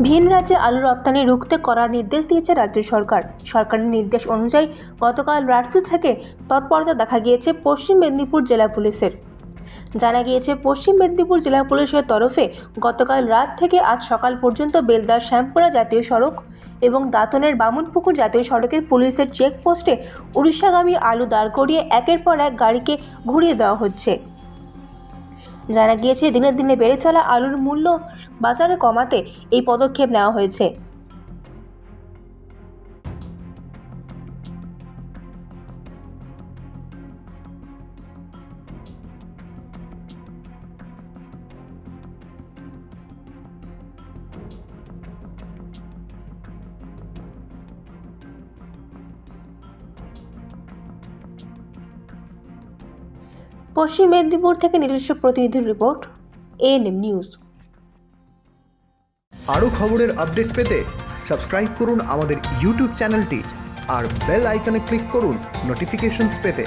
ভিন রাজ্যে আলু রপ্তানি রুখতে করার নির্দেশ দিয়েছে রাজ্য সরকার। সরকারের নির্দেশ অনুযায়ী গতকাল রাত্রি থেকে তৎপরতা দেখা গিয়েছে পশ্চিম মেদিনীপুর জেলা পুলিশের। জানা গিয়েছে, পশ্চিম মেদিনীপুর জেলা পুলিশের তরফে গতকাল রাত থেকে আজ সকাল পর্যন্ত বেলদার শ্যামপুরা জাতীয় সড়ক এবং দাঁতনের বামুনপুকুর জাতীয় সড়কের পুলিশের চেকপোস্টে উড়িষ্যাগামী আলু দাঁড় করিয়ে একের পর এক গাড়িকে ঘুরিয়ে দেওয়া হচ্ছে। জানা গিয়েছে, দিনে দিনে বেড়ে চলা আলুর মূল্য বাজারে কমাতে এই পদক্ষেপ নেওয়া হয়েছে। পশ্চিম মেদিনীপুর থেকে নিজস্ব প্রতিনিধির রিপোর্ট, এএনএম নিউজ। আরও খবরের আপডেট পেতে সাবস্ক্রাইব করুন আমাদের ইউটিউব চ্যানেলটি আর বেল আইকনে ক্লিক করুন নোটিফিকেশনস পেতে।